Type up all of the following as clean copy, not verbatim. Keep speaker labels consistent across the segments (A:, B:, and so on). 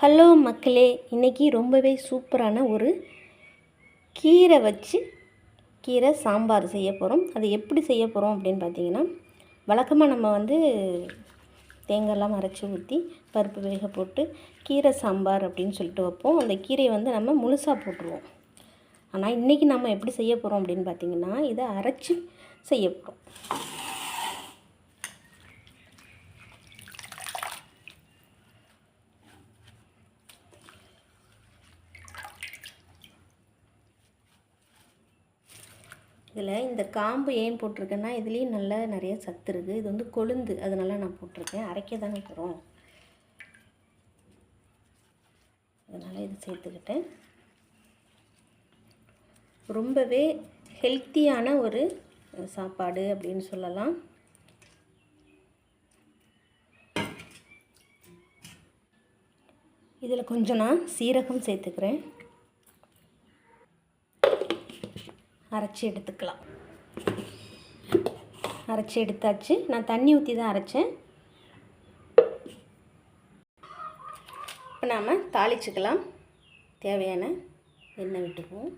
A: Hello மக்களே, இன்றைக்கி ரொம்பவே சூப்பரான ஒரு கீரை சாம்பார் செய்ய போகிறோம். அது எப்படி செய்ய போகிறோம் அப்படின்னு பார்த்தீங்கன்னா, வழக்கமாக நம்ம தேங்காய்லாம் அரைச்சி ஊற்றி பருப்பு வேக போட்டு கீரை சாம்பார் அப்படின்னு சொல்லிட்டு வைப்போம். அந்த கீரையை நம்ம முழுசாக போட்டுருவோம். ஆனால் இன்றைக்கி நம்ம எப்படி செய்ய போகிறோம் அப்படின்னு பார்த்தீங்கன்னா, இதை அரைச்சி செய்ய போகிறோம். இதில் இந்த காம்பு ஏன் போட்டிருக்கேன்னா, இதுலேயும் நிறைய சத்து இருக்குது. இது கொழுந்து, அதனால நான் போட்டிருக்கேன். அரைக்க தானே போகிறோம், அதனால் இது சேர்த்துக்கிட்டேன். ரொம்பவே ஹெல்த்தியான ஒரு சாப்பாடு அப்படின்னு சொல்லலாம். இதில் கொஞ்சம் நான் சீரகம் சேர்த்துக்கிறேன். அரைச்சி எடுத்துக்கலாம். அரைச்சி எடுத்தாச்சு. நான் தண்ணி ஊற்றி தான் அரைச்சேன். இப்போ நாம் தாளிச்சுக்கலாம். தேவையான எண்ணெய் விட்டுக்குவோம்.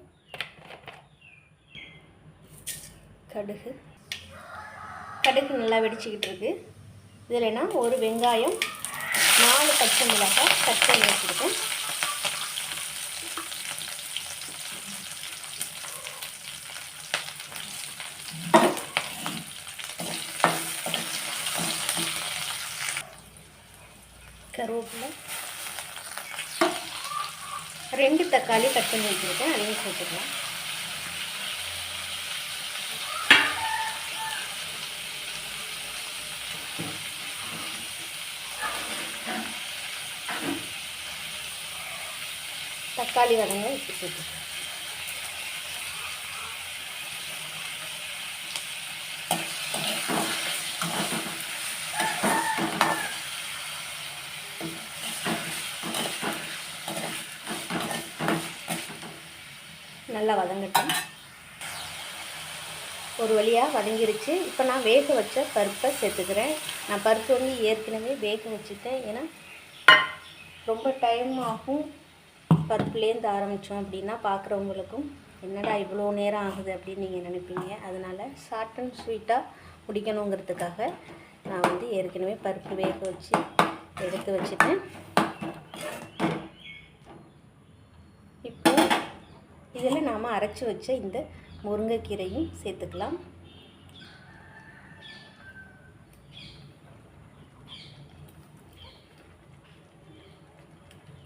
A: கடுகு நல்லா வெடிச்சிக்கிட்டு இருக்கு. இதில் நான் ஒரு வெங்காயம், 4 பச்சை மிளகாய் கட் பண்ணி வச்சுருக்கேன். கருவேப்பிலை, 2 தக்காளி கட் பண்ணி வச்சுருக்கேன், அதையும் சேர்த்துக்கலாம். தக்காளி வதங்க வச்சு சேர்த்துக்கலாம். நல்லா வதங்கட்டும். ஒரு வழியாக வதங்கிருச்சு. இப்போ நான் வேக வச்ச பருப்பை சேர்த்துக்கிறேன். நான் பருப்பு ஏற்கனவே வேக வச்சுட்டேன். ஏன்னா ரொம்ப டைம் ஆகும். பருப்புலேருந்து ஆரம்பித்தோம் அப்படின்னா பார்க்குறவங்களுக்கும் என்னடா இவ்வளோ நேரம் ஆகுது அப்படின்னு நீங்கள் நினைப்பீங்க. அதனால் ஷார்ட் அண்ட் ஸ்வீட்டாக முடிக்கணுங்கிறதுக்காக நான் ஏற்கனவே பருப்பு வேக வச்சு எடுத்து வச்சுட்டேன். இப்போ இதில் நாம் அரைச்சி வச்ச இந்த முருங்கைக்கீரையும் சேர்த்துக்கலாம்.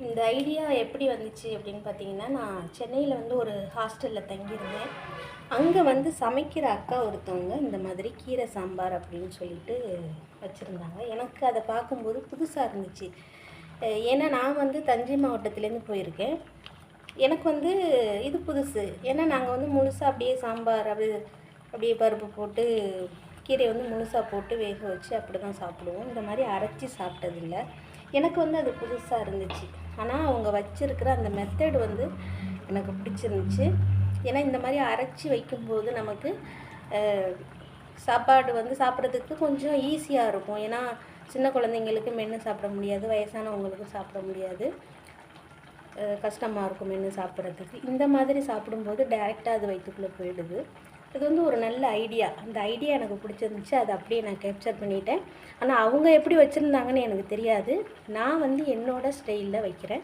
A: இந்த ஐடியா எப்படி வந்துச்சு அப்படின்னு பார்த்தீங்கன்னா, நான் சென்னையில் ஒரு ஹாஸ்டலில் தங்கியிருந்தேன். அங்கே சமைக்கிற அக்கா ஒருத்தவங்க இந்த மாதிரி கீரை சாம்பார் அப்படின்னு சொல்லிட்டு வச்சுருந்தாங்க. எனக்கு அதை பார்க்கும்போது புதுசாக இருந்துச்சு. ஏன்னா நான் தஞ்சை மாவட்டத்துலேருந்து போயிருக்கேன். எனக்கு இது புதுசு. ஏன்னா நாங்கள் முழுசாக அப்படியே சாம்பார் அப்படியே பருப்பு போட்டு கீரையை முழுசாக போட்டு வேக வச்சு அப்படி தான் சாப்பிடுவோம். இந்த மாதிரி அரைச்சி சாப்பிட்டதில்லை. எனக்கு அது புதுசாக இருந்துச்சு. ஆனால் அவங்க வச்சுருக்கிற அந்த மெத்தட் எனக்கு பிடிச்சிருந்துச்சு. ஏன்னா இந்த மாதிரி அரைச்சி வைக்கும்போது நமக்கு சாப்பாடு சாப்பிட்றதுக்கு கொஞ்சம் ஈஸியாக இருக்கும். ஏன்னா சின்ன குழந்தைங்களுக்கு மென்று சாப்பிட முடியாது, வயசானவங்களுக்கு சாப்பிட முடியாது, கஷ்டமாக இருக்கும் மென்று சாப்பிட்றதுக்கு. இந்த மாதிரி சாப்பிடும்போது டைரெக்டாக அது வயிற்றுக்குள்ளே போயிடுது. இது ஒரு நல்ல ஐடியா. அந்த ஐடியா எனக்கு பிடிச்சிருந்துச்சு. அதை அப்படியே நான் கேப்சர் பண்ணிட்டேன். ஆனால் அவங்க எப்படி வச்சுருந்தாங்கன்னு எனக்கு தெரியாது. நான் என்னோடய ஸ்டைலில் வைக்கிறேன்.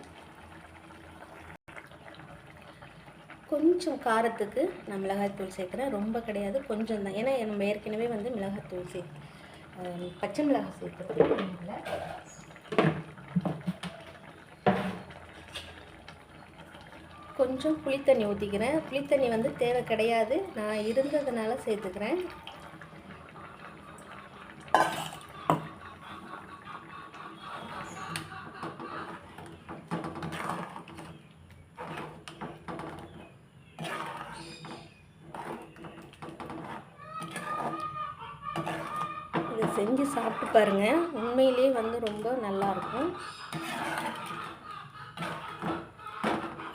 A: கொஞ்சம் காரத்துக்கு நான் மிளகாய்த்தூள் சேர்க்குறேன். ரொம்ப கிடையாது, கொஞ்சம் தான். ஏன்னா நம்ம ஏற்கனவே மிளகாய்த்தூள் பச்சை மிளகாய் சேர்க்குறதுக்கு கொஞ்சம் புளித்தண்ணி ஊற்றிக்கிறேன். புளித்தண்ணி தேவை கிடையாது, நான் இருந்ததுனால சேர்த்துக்கிறேன். இதை செஞ்சு சாப்பிட்டு பாருங்கள். உண்மையிலே ரொம்ப நல்லாயிருக்கும்.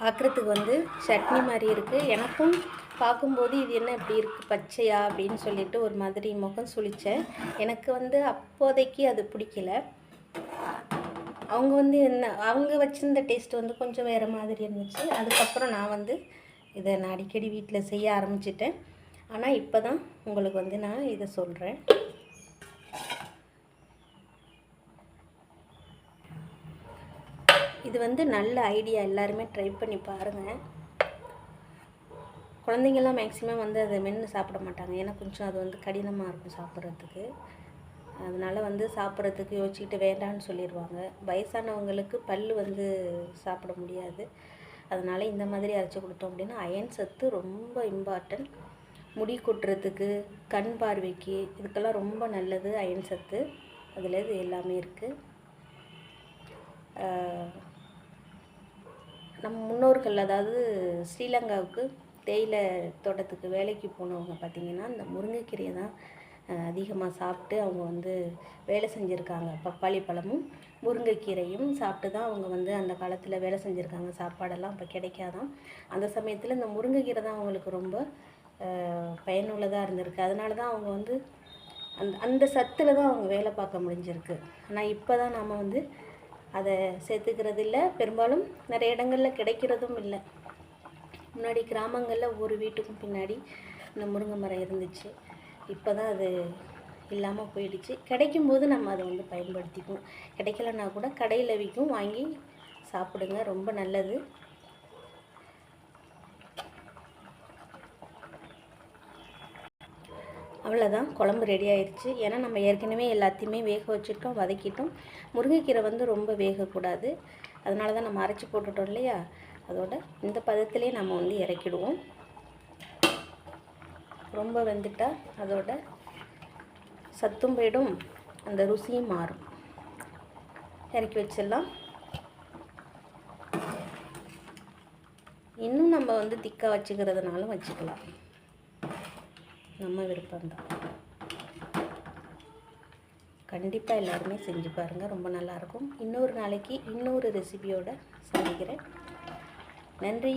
A: பார்க்குறதுக்கு சட்னி மாதிரி இருக்குது. எனக்கும் பார்க்கும்போது இது என்ன இப்படி இருக்குது பச்சையா அப்படின்னு சொல்லிட்டு ஒரு மாதிரி முகம் சுளித்தேன். எனக்கு அப்போதைக்கு அது பிடிக்கல. அவங்க வந்து என்ன அவங்க வச்சுருந்த டேஸ்ட் வந்து கொஞ்சம் வேறு மாதிரி இருந்துச்சு. அதுக்கப்புறம் நான் வந்து இதை நான் அடிக்கடி வீட்டில் செய்ய ஆரம்பிச்சிட்டேன். ஆனால் இப்போ தான் உங்களுக்கு வந்து நான் இதை சொல்கிறேன். இது வந்து நல்ல ஐடியா, எல்லாருமே ட்ரை பண்ணி பாருங்கள். குழந்தைங்கள்லாம் மேக்ஸிமம் வந்து அதை மென்று சாப்பிட மாட்டாங்க. ஏன்னா கொஞ்சம் அது வந்து கடினமாக இருக்கும் சாப்பிட்றதுக்கு. அதனால் வந்து சாப்பிட்றதுக்கு யோசிச்சுக்கிட்டு வேண்டான்னு சொல்லிடுவாங்க. வயசானவங்களுக்கு பல் வந்து சாப்பிட முடியாது. அதனால் இந்த மாதிரி அரைச்சி கொடுத்தோம் அப்படின்னா அயன் சத்து ரொம்ப இம்பார்ட்டன்ட். முடி கொட்டுறதுக்கு, கண் பார்வைக்கு, இதுக்கெல்லாம் ரொம்ப நல்லது அயன் சத்து. அதில் இது எல்லாமே இருக்குது. நம்ம முன்னோர்கள், அதாவது ஸ்ரீலங்காவுக்கு தேயிலை தோட்டத்துக்கு வேலைக்கு போனவங்க பார்த்திங்கன்னா இந்த முருங்கைக்கீரையை தான் அதிகமாக சாப்பிட்டு அவங்க வந்து வேலை செஞ்சுருக்காங்க. பப்பாளி பழமும் முருங்கைக்கீரையும் சாப்பிட்டு தான் அவங்க வந்து அந்த காலத்தில் வேலை செஞ்சுருக்காங்க. சாப்பாடெல்லாம் இப்போ கிடைக்காதான். அந்த சமயத்தில் இந்த முருங்கைக்கீரை தான் அவங்களுக்கு ரொம்ப பயனுள்ளதாக இருந்திருக்கு. அதனால தான் அவங்க வந்து அந்த சத்தில் தான் அவங்க வேலை பார்க்க முடிஞ்சிருக்கு. ஆனால் இப்போ தான் நாம் வந்து அதை சேர்த்துக்கிறது இல்லை. பெரும்பாலும் நிறைய இடங்களில் கிடைக்கிறதும் இல்லை. முன்னாடி கிராமங்களில் ஒரு வீட்டுக்கும் பின்னாடி இந்த முருங்கை மரம் இருந்துச்சு. இப்போ தான் அது இல்லாமல் போயிடுச்சு. கிடைக்கும்போது நம்ம அதை வந்து பயன்படுத்திக்குவோம். கிடைக்கலன்னா கூட கடையில் விற்கும், வாங்கி சாப்பிடுங்க, ரொம்ப நல்லது. அவ்வளோதான், குழம்பு ரெடி ஆயிடுச்சு. ஏன்னா நம்ம ஏற்கனவே எல்லாத்தையுமே வேக வச்சுட்டோம், வதக்கிட்டோம். முருங்கைக்கீரை வந்து ரொம்ப வேகக்கூடாது. அதனால தான் நம்ம அரைச்சி போட்டுட்டோம் இல்லையா. அதோட இந்த பதத்திலே நம்ம வந்து இறக்கிடுவோம். ரொம்ப வெந்துட்டால் அதோட சத்தும் போயிடும், அந்த ருசியும் மாறும். இறக்கி வச்சிடலாம். இன்னும் நம்ம வந்து திக்காக வச்சுக்கிறதுனாலும் வச்சுக்கலாம், நம்ம விருப்பம்தான். கண்டிப்பாக எல்லாருமே செஞ்சு பாருங்கள், ரொம்ப நல்லாயிருக்கும். இன்னொரு நாளைக்கு இன்னொரு ரெசிபியோடு சந்திக்கிறேன். நன்றி.